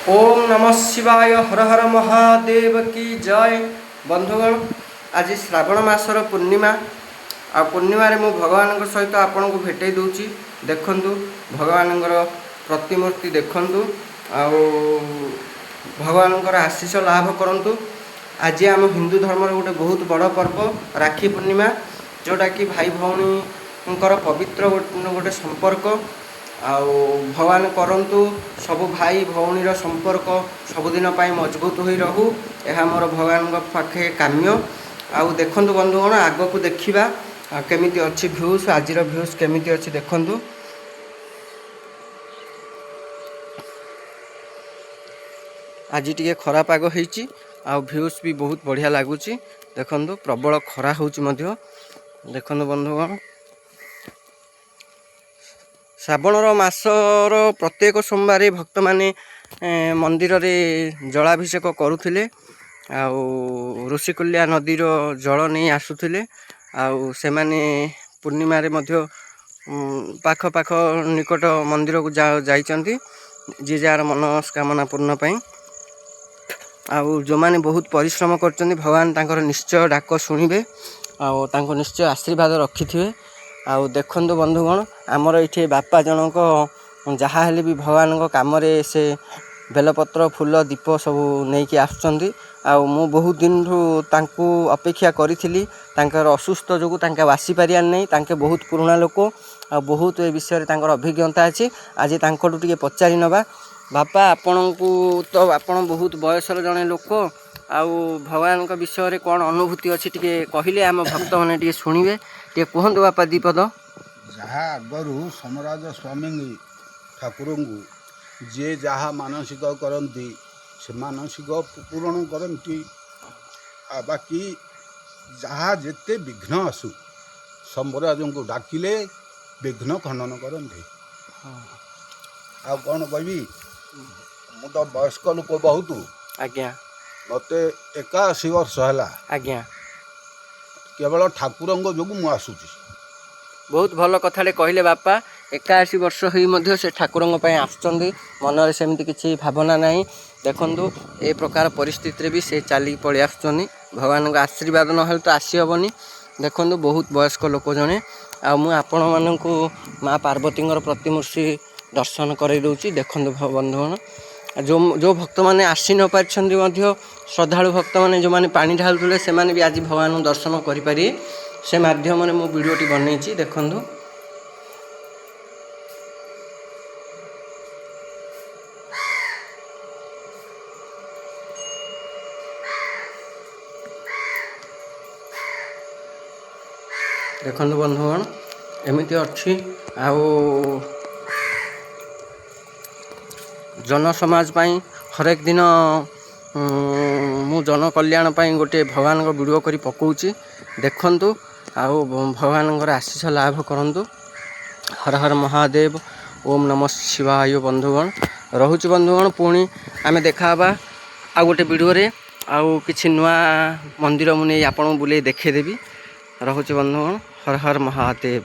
ओम नमः शिवाय हर हर महादेव की जय। बंधुगण आज श्रावण मासर पूर्णिमा आ पूर्णिमा मु भगवान सहित आपण को भेटे दूची। देखंतु भगवान प्रतिमूर्ति देखंतु आ भगवान आशीष लाभ करंतु। आज आम हिंदू धर्म गोटे बहुत बड़ पर्व राखी पूर्णिमा, जोटा कि भाई भौणी पवित्र गोटे संपर्क। आउ भगवान करंतु सबु भाई भौणीर संपर्क सबुदिन मजबूत हो रहू, यह मोर भगवान पाखे काम्य। आउ देखंतु बंधुगण आग को देखा केमिति अच्छी भ्यूज, आज भ्यूज केमिति अच्छी देखंतु। आज टिके खरा पाग होईची, आउ भ्यूज भी बहुत बढ़िया लगुच। देखंतु प्रबल खरा होउची मध्य। देखंतु बंधुगण श्रावणर मासर प्रत्येक सोमवार भक्त माने मंदिर रे जलाभिषेक करुथिले, आउ ऋषिकुल्या नदीर जल नहीं आसुथिले। आउ से माने पूर्णिमा रे मध्य पाख पाख निकट मंदिर को जाइचंती, जे जार मनस्कामना पूर्ण पाई। आउ जो माने बहुत परिश्रम करचंती भगवान तांकर निश्चय डाक शुणिबे, आउ तांको निश्चय आशीर्वाद रखिथिबे। आउ देखंतु बंधुगण आमर ये बापा जनक जहाँ हेले भी भगवान काम से बेलपत्र फूल दीप सब नहीं कि आसुचंती। आउ मु बहुत दिन तांको अपेक्षा करी तांकर असुस्थ जो आसी पारियार नहीं। तांके बहुत पुराना लोक आ बहुत ए विषय तांकर अभिज्ञता अच्छी। आज तांकटू टिके पचारि नबा। बापा आपण को तो आपण बहुत बयसर जड़े लोक, आउ भगवान विषय रे कौन अनुभूति अच्छी टिके कहले आम भक्त मैंने टिके शुणिबे। टे कहतु बापा दीपद। जहाँ आगरू समराज स्वामी ठाकुर को जे जहाँ मानसिक करती से मानसिक पूरण करती। बाकी जहाँ जिते विघ्न आसू समराज को डाकिले विघ्न खंडन करते। आ कौन कहबी, मु तो वयस्क लोक बहुत। आज्ञा मत 81 वर्ष है। आज्ञा केवल ठाकुर जो मु आसूची। बहुत भल कथाटे कहले बापा। 81 वर्ष हो से ठाकुर आसुचंदी, मनरे सेमती किसी भावना नहीं। देखंतु ए प्रकार परिस्थिति भी से चली पड़े आसुचंदी। भगवान का आशीर्वाद न तो आसी हेबनी। देखंतु बहुत वयस्क लोक जने। आ मु आपण मानकु माँ पार्वती प्रतिमूर्ति दर्शन कराई दूची। देखंतु बंधुगण जो भक्त मैंने आसी न पारि श्रद्धालु भक्त मैंने जो मैंने पानी ढालुले से भी आज भगवान दर्शन करें। से माध्यम मु वीडियोटी बनई। देखंतु देखंतु बंधुगण एमती अच्छी। आउ जन समाज पाई हरेक दिन मु जन कल्याण पाई गोटे भगवान को वीडियो करी पकाउची। देखंतु आउ भगवान आशीष लाभ करंतु। हर हर महादेव। ओम नमः शिवाय। बंधुगण रहुची बंधुगण पुणी आमे देखा आ गोटे वीडियो रे आउ किछि नुआ मंदिर मुझे आपन बुले देखेदेवी। रहुची बंधुगण। हर हर महादेव।